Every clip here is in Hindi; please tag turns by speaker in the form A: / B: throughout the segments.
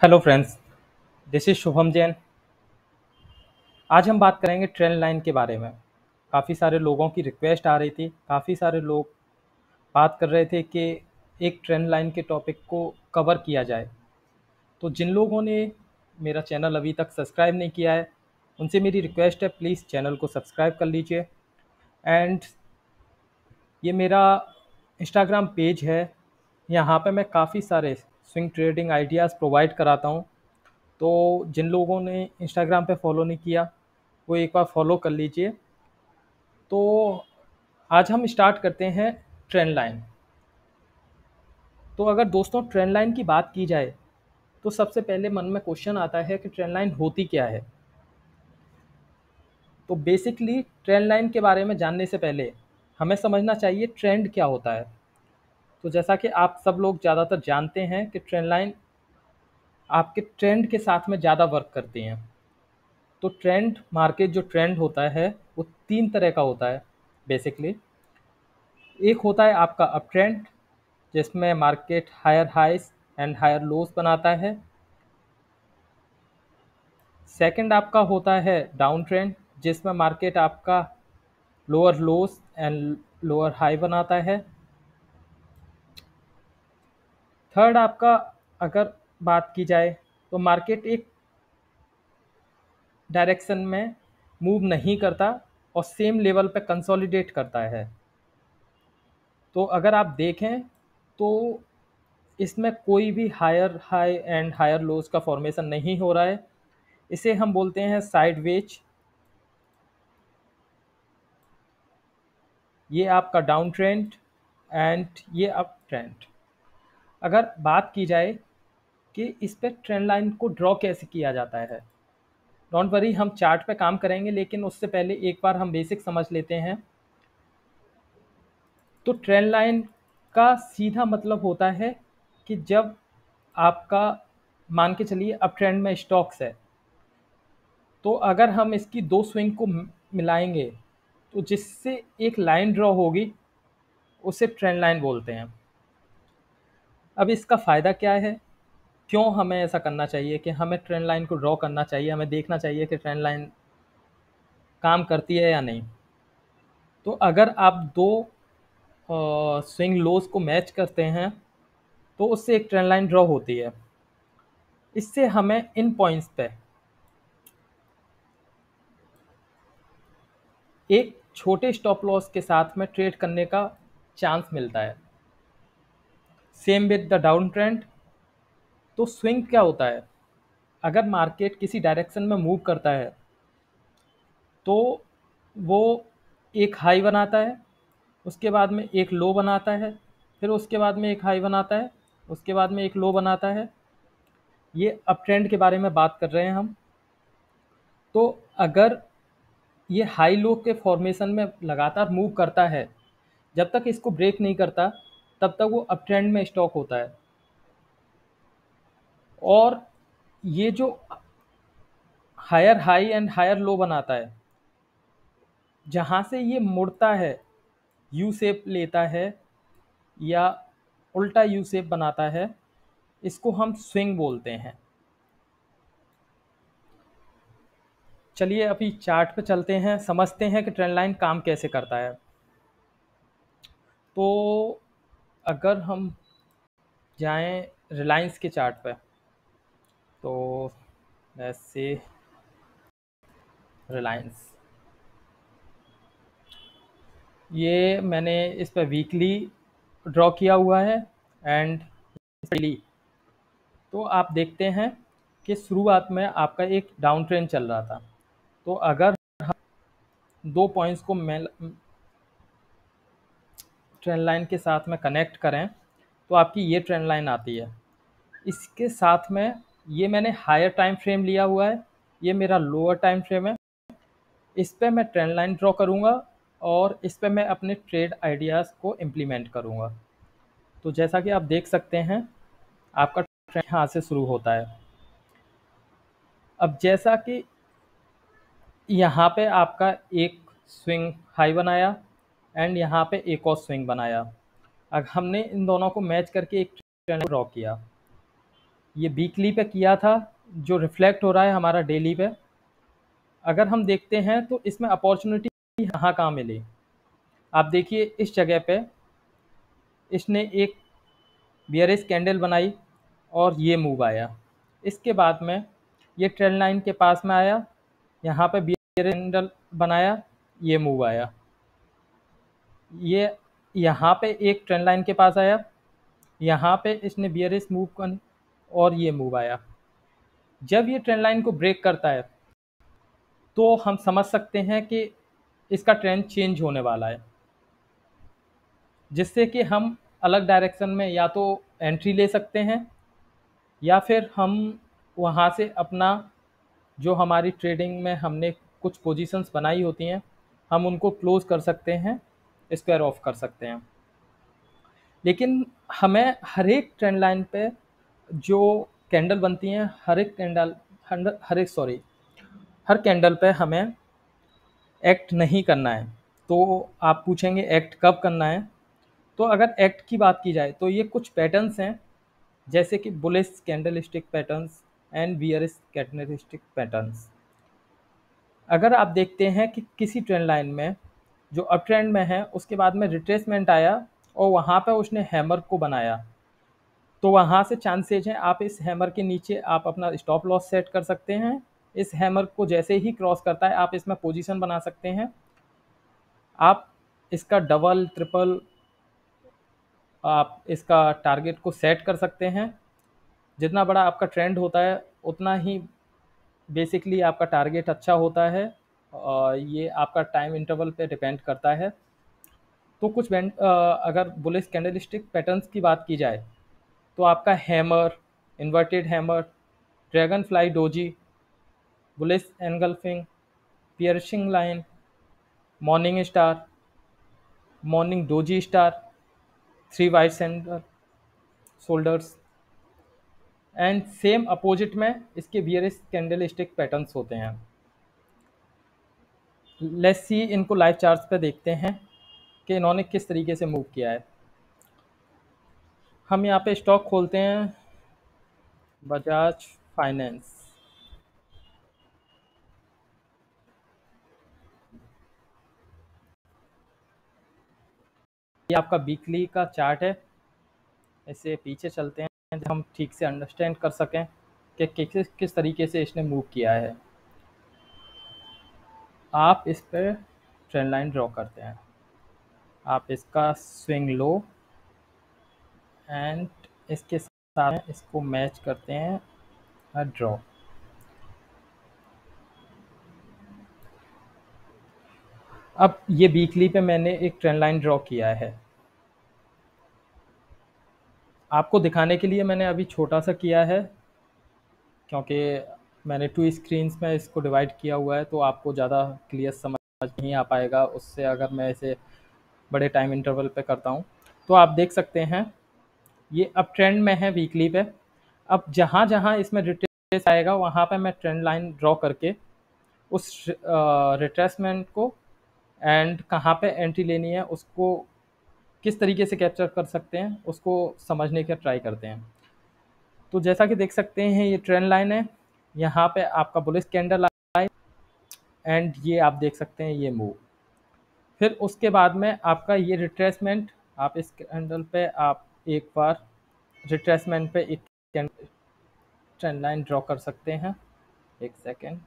A: Hello friends, this is Shubham Jain. आज हम बात करेंगे ट्रेंड लाइन के बारे में। काफ़ी सारे लोगों की रिक्वेस्ट आ रही थी, काफ़ी सारे लोग बात कर रहे थे कि एक ट्रेंड लाइन के टॉपिक को कवर किया जाए। तो जिन लोगों ने मेरा चैनल अभी तक सब्सक्राइब नहीं किया है, उनसे मेरी रिक्वेस्ट है, प्लीज़ चैनल को सब्सक्राइब कर लीजिए। एंड ये मेरा इंस्टाग्राम पेज है, यहाँ पे मैं काफ़ी सारे स्विंग ट्रेडिंग आइडियाज़ प्रोवाइड कराता हूँ। तो जिन लोगों ने इंस्टाग्राम पे फॉलो नहीं किया, वो एक बार फॉलो कर लीजिए। तो आज हम स्टार्ट करते हैं ट्रेंड लाइन। तो अगर दोस्तों ट्रेंड लाइन की बात की जाए, तो सबसे पहले मन में क्वेश्चन आता है कि ट्रेंड लाइन होती क्या है। तो बेसिकली ट्रेंड लाइन के बारे में जानने से पहले हमें समझना चाहिए ट्रेंड क्या होता है। तो जैसा कि आप सब लोग ज़्यादातर जानते हैं कि ट्रेंड लाइन आपके ट्रेंड के साथ में ज़्यादा वर्क करती हैं। तो ट्रेंड मार्केट जो ट्रेंड होता है वो तीन तरह का होता है बेसिकली। एक होता है आपका अप ट्रेंड, जिसमें market higher highs and higher lows बनाता है। सेकंड आपका होता है डाउन ट्रेंड, जिसमें मार्केट आपका lower lows and lower high बनाता है। थर्ड आपका अगर बात की जाए तो मार्केट एक डायरेक्शन में मूव नहीं करता और सेम लेवल पे कंसोलिडेट करता है। तो अगर आप देखें तो इसमें कोई भी higher high and higher lows का फॉर्मेशन नहीं हो रहा है। इसे हम बोलते हैं साइडवेज। ये आपका डाउन ट्रेंड एंड ये अप ट्रेंड। अगर बात की जाए कि इस पे ट्रेंड लाइन को ड्रॉ कैसे किया जाता है, डोंट वरी, हम चार्ट पे काम करेंगे, लेकिन उससे पहले एक बार हम बेसिक समझ लेते हैं। तो ट्रेंड लाइन का सीधा मतलब होता है कि जब आपका, मान के चलिए अप ट्रेंड में स्टॉक्स है, तो अगर हम इसकी दो स्विंग को मिलाएंगे तो जिससे एक लाइन ड्रॉ होगी उसे ट्रेंड लाइन बोलते हैं। अब इसका फ़ायदा क्या है, क्यों हमें ऐसा करना चाहिए कि हमें ट्रेंड लाइन को ड्रॉ करना चाहिए, हमें देखना चाहिए कि ट्रेंड लाइन काम करती है या नहीं। तो अगर आप दो स्विंग लोज को मैच करते हैं तो उससे एक ट्रेंड लाइन ड्रॉ होती है। इससे हमें इन पॉइंट्स पे एक छोटे स्टॉप लॉस के साथ में ट्रेड करने का चांस मिलता है। Same with the down trend. तो स्विंग क्या होता है, अगर मार्केट किसी डायरेक्शन में मूव करता है तो वो एक हाई बनाता है, उसके बाद में एक लो बनाता है, फिर उसके बाद में एक हाई बनाता है, उसके बाद में एक लो बनाता है। ये अप ट्रेंड के बारे में बात कर रहे हैं हम। तो अगर ये हाई लो के फॉर्मेशन में लगातार मूव करता है, जब तक इसको ब्रेक नहीं करता तब तक वो अप ट्रेंड में स्टॉक होता है। और ये जो higher high and higher low बनाता है, जहाँ से ये मुड़ता है, यू शेप लेता है या उल्टा यू शेप बनाता है, इसको हम स्विंग बोलते हैं। चलिए अभी चार्ट पे चलते हैं, समझते हैं कि ट्रेंड लाइन काम कैसे करता है। तो अगर हम जाएं रिलायंस के चार्ट पे, तो ऐसे रिलायंस, ये मैंने इस पर वीकली ड्रॉ किया हुआ है एंड डेली। तो आप देखते हैं कि शुरुआत में आपका एक डाउन ट्रेंड चल रहा था। तो अगर दो पॉइंट्स को ट्रेंड लाइन के साथ में कनेक्ट करें तो आपकी ये ट्रेंड लाइन आती है। इसके साथ में ये मैंने हायर टाइम फ्रेम लिया हुआ है, ये मेरा लोअर टाइम फ्रेम है। इस पे मैं ट्रेंड लाइन ड्रॉ करूँगा और इस पे मैं अपने ट्रेड आइडियाज़ को इम्प्लीमेंट करूँगा। तो जैसा कि आप देख सकते हैं, आपका ट्रेंड यहाँ से शुरू होता है। अब जैसा कि यहाँ पे आपका एक स्विंग हाई बनाया एंड यहाँ पे एक और स्विंग बनाया, अब हमने इन दोनों को मैच करके एक ट्रेंड ड्रॉ किया। ये वीकली पे किया था, जो रिफ्लेक्ट हो रहा है हमारा डेली पे। अगर हम देखते हैं तो इसमें अपॉर्चुनिटी यहाँ कहाँ मिली। आप देखिए इस जगह पे इसने एक बियरिश कैंडल बनाई और ये मूव आया। इसके बाद में ये ट्रेंड लाइन के पास में आया, यहाँ पे बियरिश कैंडल बनाया, ये मूव आया। ये यहाँ पे एक ट्रेंड लाइन के पास आया, यहाँ पे इसने बियरिश मूव कर और ये मूव आया। जब ये ट्रेंड लाइन को ब्रेक करता है तो हम समझ सकते हैं कि इसका ट्रेंड चेंज होने वाला है, जिससे कि हम अलग डायरेक्शन में या तो एंट्री ले सकते हैं या फिर हम वहाँ से अपना जो हमारी ट्रेडिंग में हमने कुछ पोजीशंस बनाई होती हैं हम उनको क्लोज कर सकते हैं, स्क्वायर ऑफ कर सकते हैं। लेकिन हमें हर एक ट्रेंड लाइन पे जो कैंडल बनती हैं हर कैंडल पे हमें एक्ट नहीं करना है। तो आप पूछेंगे एक्ट कब करना है। तो अगर एक्ट की बात की जाए तो ये कुछ पैटर्न्स हैं, जैसे कि bullish candlestick patterns and bearish candlestick patterns. अगर आप देखते हैं कि किसी ट्रेंड लाइन में जो अप ट्रेंड में है उसके बाद में रिट्रेसमेंट आया और वहाँ पे उसने हैमर को बनाया, तो वहाँ से चांसेज हैं आप इस हैमर के नीचे आप अपना स्टॉप लॉस सेट कर सकते हैं। इस हैमर को जैसे ही क्रॉस करता है आप इसमें पोजीशन बना सकते हैं। आप इसका डबल ट्रिपल आप इसका टारगेट को सेट कर सकते हैं। जितना बड़ा आपका ट्रेंड होता है उतना ही बेसिकली आपका टारगेट अच्छा होता है, और ये आपका टाइम इंटरवल पे डिपेंड करता है। तो कुछ अगर बुलिश कैंडलस्टिक पैटर्न्स की बात की जाए तो आपका hammer, inverted hammer, dragon fly doji, bullish engulfing, piercing line, morning star, morning doji star, three white centre shoulders and same opposite में इसके बियरिश कैंडलस्टिक पैटर्न्स होते हैं। लेट्स सी इनको लाइव चार्ट्स पे देखते हैं कि इन्होंने किस तरीके से मूव किया है। हम यहाँ पे स्टॉक खोलते हैं बजाज फाइनेंस। ये आपका वीकली का चार्ट है। इससे पीछे चलते हैं हम ठीक से अंडरस्टैंड कर सकें कि किस तरीके से इसने मूव किया है। आप इस पर ट्रेंड लाइन ड्रॉ करते हैं, आप इसका स्विंग लो एंड इसके साथ इसको मैच करते हैं ड्रॉ। अब ये वीकली पे मैंने एक ट्रेंड लाइन ड्रॉ किया है, आपको दिखाने के लिए मैंने अभी छोटा सा किया है, क्योंकि मैंने 2 स्क्रीन्स में इसको डिवाइड किया हुआ है तो आपको ज़्यादा क्लियर समझ नहीं आ पाएगा उससे अगर मैं इसे बड़े टाइम इंटरवल पे करता हूँ। तो आप देख सकते हैं ये अब ट्रेंड में है वीकली पे। अब जहाँ जहाँ इसमें रिट्रेस आएगा वहाँ पे मैं ट्रेंड लाइन ड्रॉ करके उस रिट्रेसमेंट को एंड कहाँ पे एंट्री लेनी है उसको किस तरीके से कैप्चर कर सकते हैं उसको समझने का ट्राई करते हैं। तो जैसा कि देख सकते हैं ये ट्रेंड लाइन है, यहाँ पे आपका बुलिश कैंडल आए एंड ये आप देख सकते हैं ये मूव। फिर उसके बाद में आपका ये रिट्रेसमेंट, आप इस कैंडल पे आप एक बार रिट्रेसमेंट पे एक ट्रेंड लाइन ड्रॉ कर सकते हैं। एक second,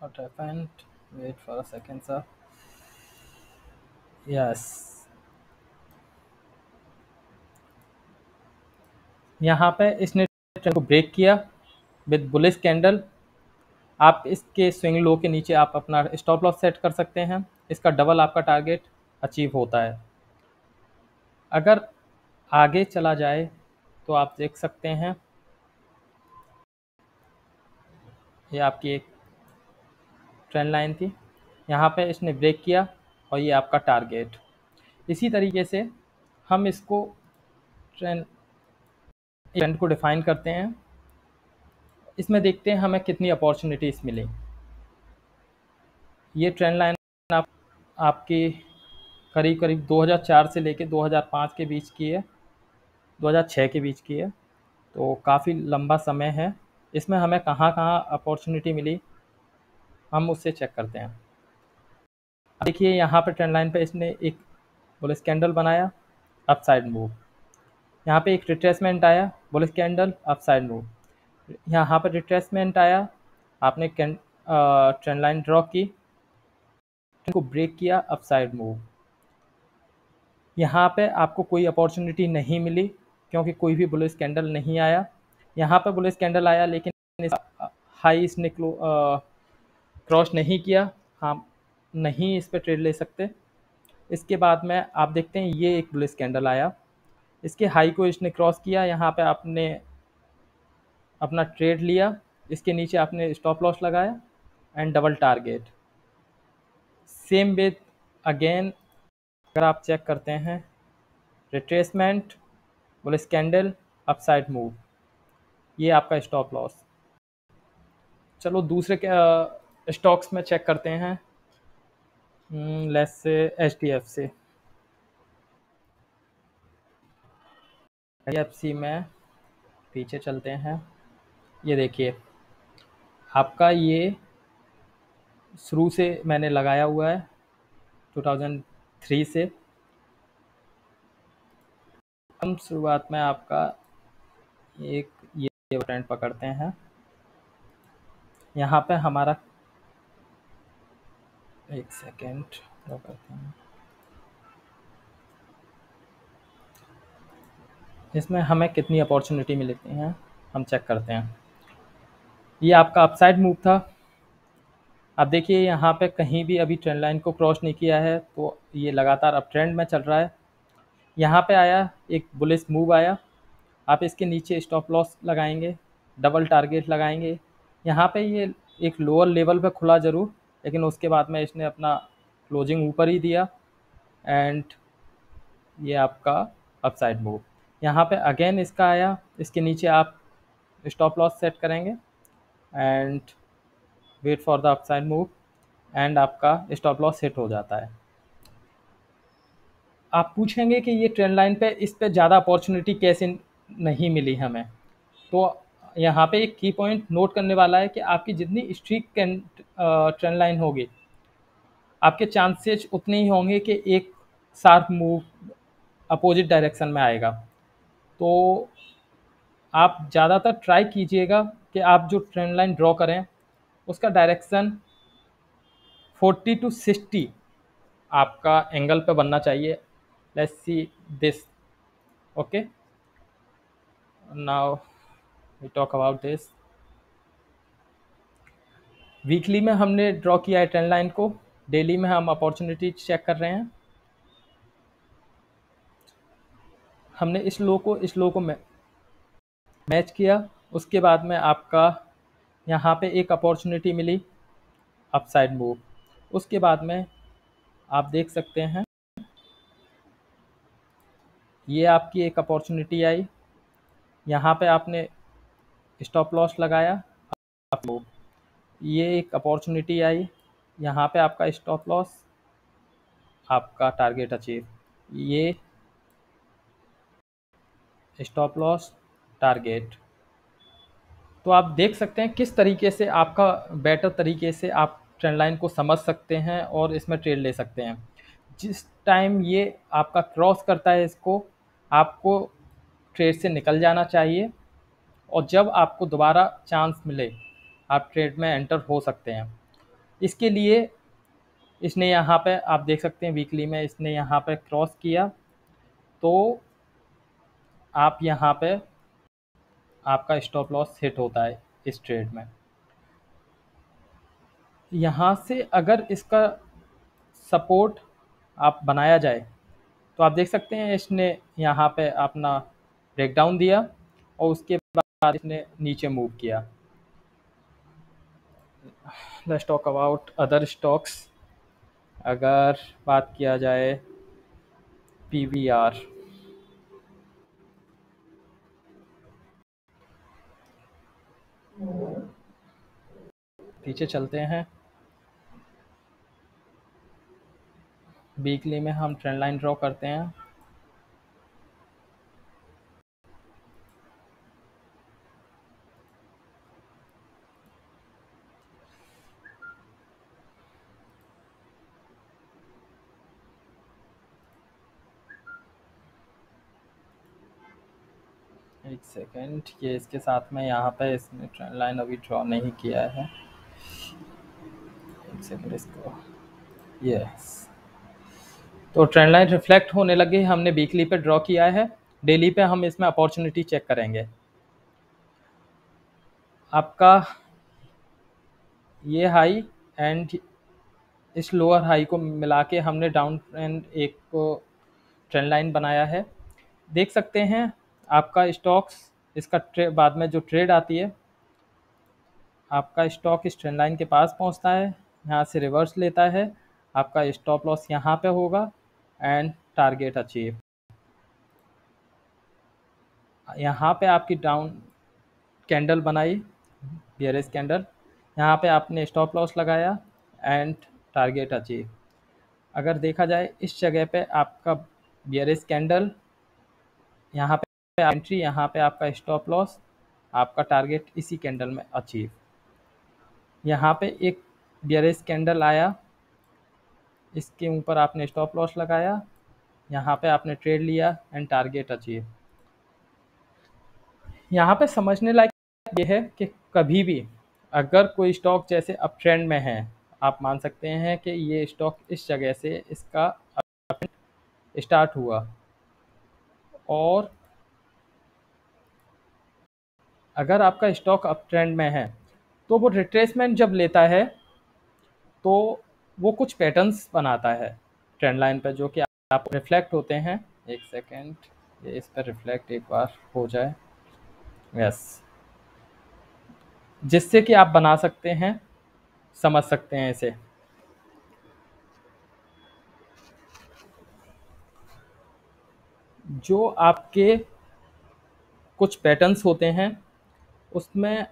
A: what happened, wait for a second sir, yes। यहाँ पे इसने ट्रेंड को ब्रेक किया विद बुलिश कैंडल। आप इसके स्विंग लो के नीचे आप अपना स्टॉप लॉस सेट कर सकते हैं, इसका डबल आपका टारगेट अचीव होता है। अगर आगे चला जाए तो आप देख सकते हैं ये आपकी एक ट्रेंड लाइन थी, यहाँ पे इसने ब्रेक किया और ये आपका टारगेट। इसी तरीके से हम इसको ट्रेंड को डिफाइन करते हैं। इसमें देखते हैं हमें कितनी अपॉर्चुनिटीज़ मिली। ये ट्रेंड लाइन आपकी करीब करीब 2004 से लेके 2005 के बीच की है, 2006 के बीच की है। तो काफ़ी लंबा समय है। इसमें हमें कहाँ-कहाँ अपॉर्चुनिटी मिली, हम उससे चेक करते हैं। देखिए यहाँ पे ट्रेंड लाइन पे इसने एक बुलिश कैंडल बनाया, अपसाइड मूव। यहाँ पे एक रिट्रेसमेंट आया, बुलिश कैंडल, अपसाइड मूव। यहाँ पर रिट्रेसमेंट आया, आपने ट्रेंड लाइन ड्रॉ की, को ब्रेक किया, अपसाइड मूव। यहाँ पे आपको कोई अपॉर्चुनिटी नहीं मिली क्योंकि कोई भी बुलिश कैंडल नहीं आया। यहाँ पे बुलिश कैंडल आया लेकिन हाई इसने क्रॉस नहीं किया, हम नहीं इस पे ट्रेड ले सकते। इसके बाद में आप देखते हैं ये एक बुलिश कैंडल आया, इसके हाई को इसने क्रॉस किया, यहाँ पे आपने अपना ट्रेड लिया, इसके नीचे आपने स्टॉप लॉस लगाया and double target. Same way again अगर आप चेक करते हैं, retracement, bullish candle, upside move, ये आपका स्टॉप लॉस। चलो दूसरे स्टॉक्स में चेक करते हैं। Let's say HDFC। HDFC में पीछे चलते हैं। ये देखिए आपका ये शुरू से मैंने लगाया हुआ है 2003 से। हम शुरुआत में आपका एक ये ट्रेंड पकड़ते हैं। यहाँ पे हमारा एक सेकेंड करते हैं, इसमें हमें कितनी अपॉर्चुनिटी मिलती हैं हम चेक करते हैं। ये आपका अपसाइड मूव था। अब देखिए यहाँ पे कहीं भी अभी ट्रेंड लाइन को क्रॉस नहीं किया है, तो ये लगातार अप ट्रेंड में चल रहा है। यहाँ पे आया एक बुलिश मूव आया, आप इसके नीचे स्टॉप लॉस लगाएंगे, डबल टारगेट लगाएंगे। यहाँ पे ये एक लोअर लेवल पे खुला ज़रूर, लेकिन उसके बाद में इसने अपना क्लोजिंग ऊपर ही दिया एंड ये आपका अपसाइड मूव। यहाँ पे अगेन इसका आया, इसके नीचे आप स्टॉप लॉस सेट करेंगे and wait for the upside move and आपका स्टॉप लॉस हिट हो जाता है। आप पूछेंगे कि ये ट्रेंड लाइन पे इस पे ज़्यादा अपॉर्चुनिटी कैसे नहीं मिली हमें, तो यहाँ पे एक की पॉइंट नोट करने वाला है कि आपकी जितनी स्ट्रीक ट्रेंड लाइन होगी, आपके चांसेस उतने ही होंगे कि एक शार्प मूव अपोजिट डायरेक्शन में आएगा। तो आप ज़्यादातर ट्राई कीजिएगा कि आप जो ट्रेंड लाइन ड्रॉ करें उसका डायरेक्शन 40 to 60 आपका एंगल पे बनना चाहिए। Let's see this, okay, now we talk about this. Weekly में हमने ड्रॉ किया है ट्रेंड लाइन को, डेली में हम अपॉर्चुनिटी चेक कर रहे हैं। हमने इस लो को मैच किया, उसके बाद में आपका यहाँ पे एक अपॉर्चुनिटी मिली अपसाइड मूव। उसके बाद में आप देख सकते हैं ये आपकी एक अपॉर्चुनिटी आई, यहाँ पे आपने स्टॉप लॉस लगाया, अप मूव। ये एक अपॉर्चुनिटी आई, यहाँ पे आपका स्टॉप लॉस, आपका टारगेट अचीव। ये स्टॉप लॉस, टारगेट। तो आप देख सकते हैं किस तरीके से आपका बेटर तरीके से आप ट्रेंड लाइन को समझ सकते हैं और इसमें ट्रेड ले सकते हैं। जिस टाइम ये आपका क्रॉस करता है इसको, आपको ट्रेड से निकल जाना चाहिए और जब आपको दोबारा चांस मिले आप ट्रेड में एंटर हो सकते हैं। इसके लिए इसने यहाँ पे आप देख सकते हैं वीकली में इसने यहाँ पे क्रॉस किया, तो आप यहाँ पे आपका स्टॉप लॉस हिट होता है इस ट्रेड में। यहाँ से अगर इसका सपोर्ट आप बनाया जाए तो आप देख सकते हैं इसने यहाँ पे अपना ब्रेकडाउन दिया और उसके बाद इसने नीचे मूव किया। Let's talk about other stocks. अगर बात किया जाए PVR, पीछे चलते हैं। वीकली में हम ट्रेंड लाइन ड्रॉ करते हैं। एक सेकेंड, ये इसके साथ में यहाँ पे इसने ट्रेंड लाइन अभी ड्रॉ नहीं किया है। एक सेकेंड इसको, यस। तो ट्रेंड लाइन रिफ्लेक्ट होने लगी, हमने वीकली पे ड्रॉ किया है। डेली पे हम इसमें अपॉर्चुनिटी चेक करेंगे। आपका ये हाई एंड इस लोअर हाई को मिला के हमने डाउन ट्रेंड एक ट्रेंड लाइन बनाया है। देख सकते हैं आपका स्टॉक्स, इसका बाद में जो ट्रेड आती है, आपका स्टॉक इस ट्रेंड लाइन के पास पहुंचता है, यहाँ से रिवर्स लेता है, आपका स्टॉप लॉस यहाँ पे होगा एंड टारगेट अचीव। यहाँ पे आपकी डाउन कैंडल बनाई, बियरिश कैंडल, यहाँ पे आपने स्टॉप लॉस लगाया एंड टारगेट अचीव। अगर देखा जाए इस जगह पे आपका बियरिश कैंडल, यहाँ पे एंट्री, यहाँ पे आपका स्टॉप लॉस, आपका टारगेट इसी कैंडल में अचीव। यहाँ पे एक बियरिश कैंडल आया, इसके ऊपर आपने स्टॉप लॉस लगाया, यहाँ पे आपने ट्रेड लिया एंड टारगेट अचीव। यहाँ पे समझने लायक ये है कि कभी भी अगर कोई स्टॉक जैसे अप ट्रेंड में है, आप मान सकते हैं कि ये स्टॉक इस जगह से इसका स्टार्ट हुआ, और अगर आपका स्टॉक अप ट्रेंड में है तो वो रिट्रेसमेंट जब लेता है तो वो कुछ पैटर्न्स बनाता है ट्रेंड लाइन पर, जो कि आप रिफ्लेक्ट होते हैं। एक सेकेंड, ये इस पर रिफ्लेक्ट एक बार हो जाए, यस, जिससे कि आप बना सकते हैं, समझ सकते हैं इसे। जो आपके कुछ पैटर्न्स होते हैं, उसमें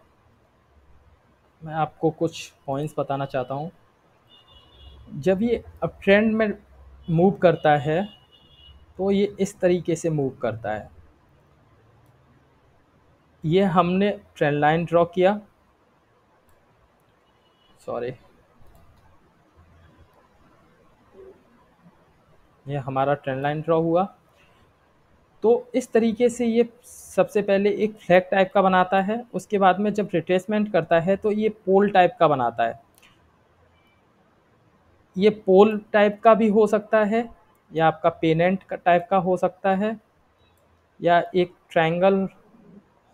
A: मैं आपको कुछ पॉइंट्स बताना चाहता हूँ। जब ये अप ट्रेंड में मूव करता है तो ये इस तरीके से मूव करता है। ये हमने ट्रेंड लाइन ड्रॉ किया, सॉरी, ये हमारा ट्रेंड लाइन ड्रॉ हुआ। तो इस तरीके से ये सबसे पहले एक फ्लैग टाइप का बनाता है, उसके बाद में जब रिट्रेसमेंट करता है तो ये पोल टाइप का बनाता है। ये पोल टाइप का भी हो सकता है, या आपका पेनेंट का टाइप का हो सकता है, या एक ट्रायंगल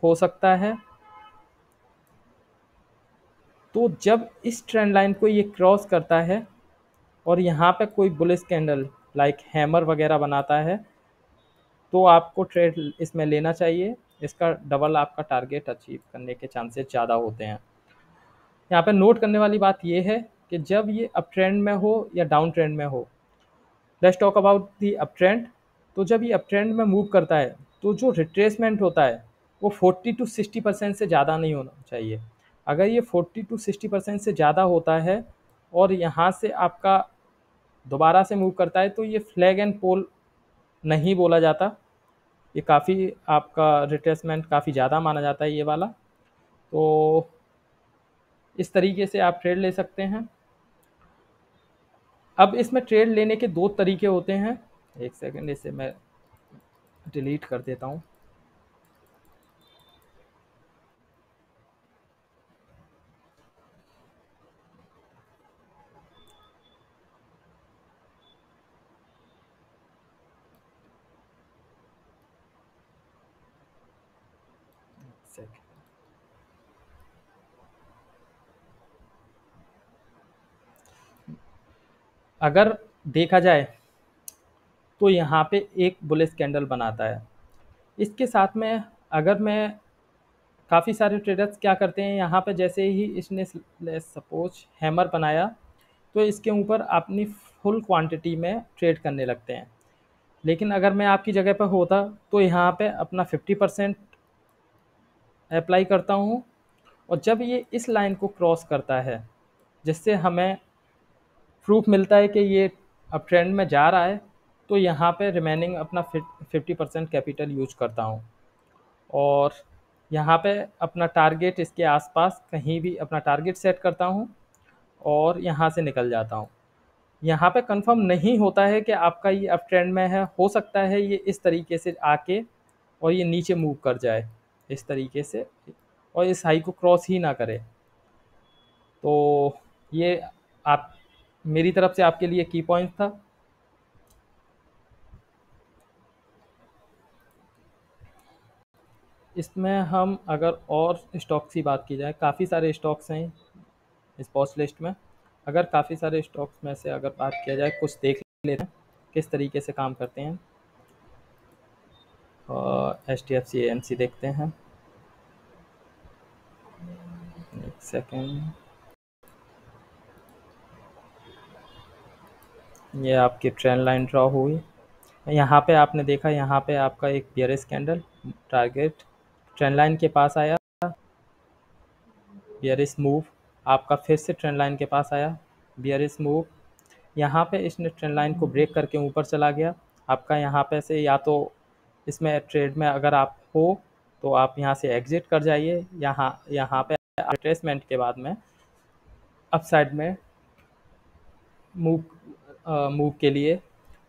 A: हो सकता है। तो जब इस ट्रेंड लाइन को ये क्रॉस करता है और यहाँ पे कोई बुलिश कैंडल लाइक हैमर वगैरह बनाता है, तो आपको ट्रेड इसमें लेना चाहिए। इसका डबल आपका टारगेट अचीव करने के चांसेस ज़्यादा होते हैं। यहाँ पे नोट करने वाली बात यह है कि जब ये अप ट्रेंड में हो या डाउन ट्रेंड में हो, let's talk about the up trend. तो जब ये अप ट्रेंड में मूव करता है तो जो रिट्रेसमेंट होता है वो 40 to 60% से ज़्यादा नहीं होना चाहिए। अगर ये 40 to 60% से ज़्यादा होता है और यहाँ से आपका दोबारा से मूव करता है, तो ये फ्लैग एंड पोल नहीं बोला जाता, ये काफ़ी आपका रिट्रेसमेंट काफ़ी ज़्यादा माना जाता है ये वाला। तो इस तरीके से आप ट्रेड ले सकते हैं। अब इसमें ट्रेड लेने के दो तरीके होते हैं। एक सेकंड, इसे मैं डिलीट कर देता हूँ। अगर देखा जाए तो यहाँ पे एक बुलिश कैंडल बनाता है। इसके साथ में अगर मैं, काफ़ी सारे ट्रेडर्स क्या करते हैं, यहाँ पे जैसे ही इसने सपोज हैमर बनाया तो इसके ऊपर अपनी फुल क्वांटिटी में ट्रेड करने लगते हैं। लेकिन अगर मैं आपकी जगह पर होता तो यहाँ पे अपना 50% अप्लाई करता हूँ, और जब ये इस लाइन को क्रॉस करता है, जिससे हमें प्रूफ मिलता है कि ये अब ट्रेंड में जा रहा है तो यहाँ पे रिमेनिंग अपना 50% कैपिटल यूज करता हूँ और यहाँ पे अपना टारगेट इसके आसपास कहीं भी अपना टारगेट सेट करता हूँ और यहाँ से निकल जाता हूँ। यहाँ पे कंफर्म नहीं होता है कि आपका ये अप ट्रेंड में है, हो सकता है ये इस तरीके से आके और ये नीचे मूव कर जाए इस तरीके से और इस हाई को क्रॉस ही ना करे। तो ये आप मेरी तरफ से आपके लिए की पॉइंट था। इसमें हम अगर और स्टॉक्स की बात की जाए, काफ़ी सारे स्टॉक्स हैं इस वॉच लिस्ट में। अगर काफ़ी सारे स्टॉक्स में से अगर बात किया जाए, कुछ देख लेते हैं किस तरीके से काम करते हैं। HDFC AMC देखते हैं, एक सेकेंड। ये आपकी ट्रेंड लाइन ड्रॉ हुई। यहाँ पे आपने देखा, यहाँ पे आपका एक bearish candle target trend line के पास आया, बियरिश मूव आपका फिर से ट्रेंड लाइन के पास आया, बियरिश मूव। यहाँ पे इसने ट्रेंड लाइन को ब्रेक करके ऊपर चला गया। आपका यहाँ पे से या तो इसमें ट्रेड में अगर आप हो तो आप यहाँ से एग्जिट कर जाइए। यहाँ पे रिट्रेसमेंट के बाद में अपसाइड में मूव के लिए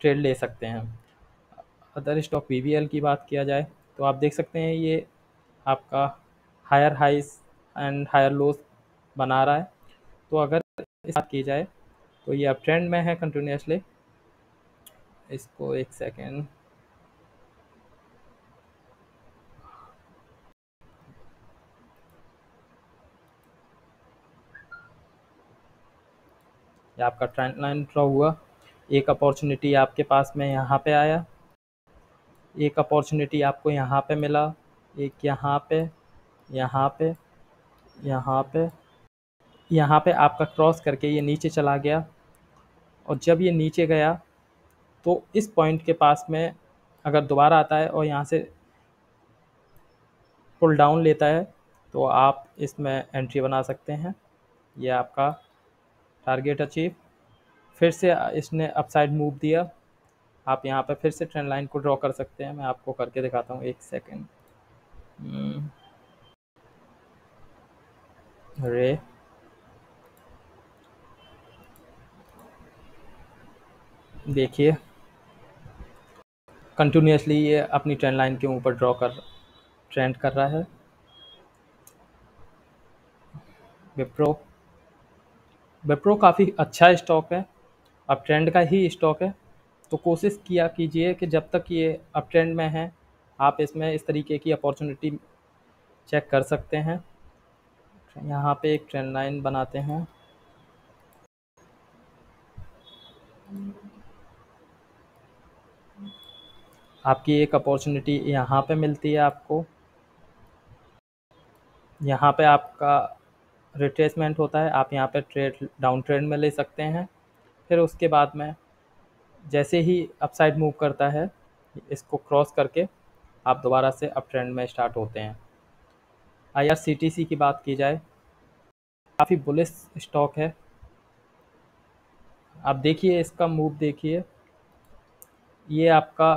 A: ट्रेड ले सकते हैं। अदर स्टॉक PVL की बात किया जाए तो आप देख सकते हैं ये आपका higher highs and higher lows बना रहा है। तो अगर इस बात की जाए तो ये अब ट्रेंड में है कंटिन्यूसली। इसको एक सेकेंड, ये आपका ट्रेंड लाइन ड्रॉ हुआ। एक अपॉर्चुनिटी आपके पास में यहाँ पे आया, एक अपॉर्चुनिटी आपको यहाँ पे मिला, एक यहाँ पे, यहाँ पे, यहाँ पे, यहाँ पे आपका क्रॉस करके ये नीचे चला गया। और जब ये नीचे गया तो इस पॉइंट के पास में अगर दोबारा आता है और यहाँ से पुल डाउन लेता है तो आप इसमें एंट्री बना सकते हैं। ये आपका टारगेट अचीव। फिर से इसने अपसाइड मूव दिया, आप यहाँ पे फिर से ट्रेंड लाइन को ड्रॉ कर सकते हैं। मैं आपको करके दिखाता हूँ, एक सेकेंड। अरे देखिए कंटिन्यूसली ये अपनी ट्रेंड लाइन के ऊपर ट्रेंड कर रहा है। विप्रो काफ़ी अच्छा स्टॉक है, अब ट्रेंड का ही स्टॉक है। तो कोशिश किया कीजिए कि जब तक ये अप ट्रेंड में है आप इसमें इस तरीके की अपॉर्चुनिटी चेक कर सकते हैं। यहाँ पे एक ट्रेंड लाइन बनाते हैं। आपकी एक अपॉर्चुनिटी यहाँ पे मिलती है आपको, यहाँ पे आपका रिट्रेसमेंट होता है, आप यहाँ पे ट्रेड डाउन ट्रेंड में ले सकते हैं। फिर उसके बाद में जैसे ही अपसाइड मूव करता है इसको क्रॉस करके आप दोबारा से अप ट्रेंड में स्टार्ट होते हैं। IRCTC की बात की जाए, काफ़ी बुलिश स्टॉक है। आप देखिए इसका मूव देखिए, ये आपका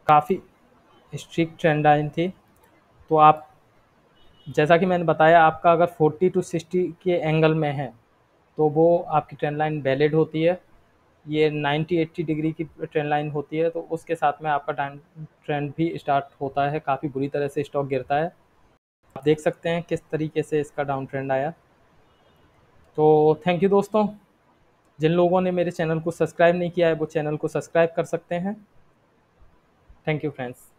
A: काफ़ी स्ट्रिक्ट ट्रेंड लाइन थी। तो आप जैसा कि मैंने बताया, आपका अगर 40 to 60 के एंगल में है तो वो आपकी ट्रेंड लाइन वैलिड होती है। ये 90-80 डिग्री की ट्रेंड लाइन होती है तो उसके साथ में आपका डाउन ट्रेंड भी स्टार्ट होता है। काफ़ी बुरी तरह से स्टॉक गिरता है, आप देख सकते हैं किस तरीके से इसका डाउन ट्रेंड आया। तो थैंक यू दोस्तों, जिन लोगों ने मेरे चैनल को सब्सक्राइब नहीं किया है वो चैनल को सब्सक्राइब कर सकते हैं। Thank you friends.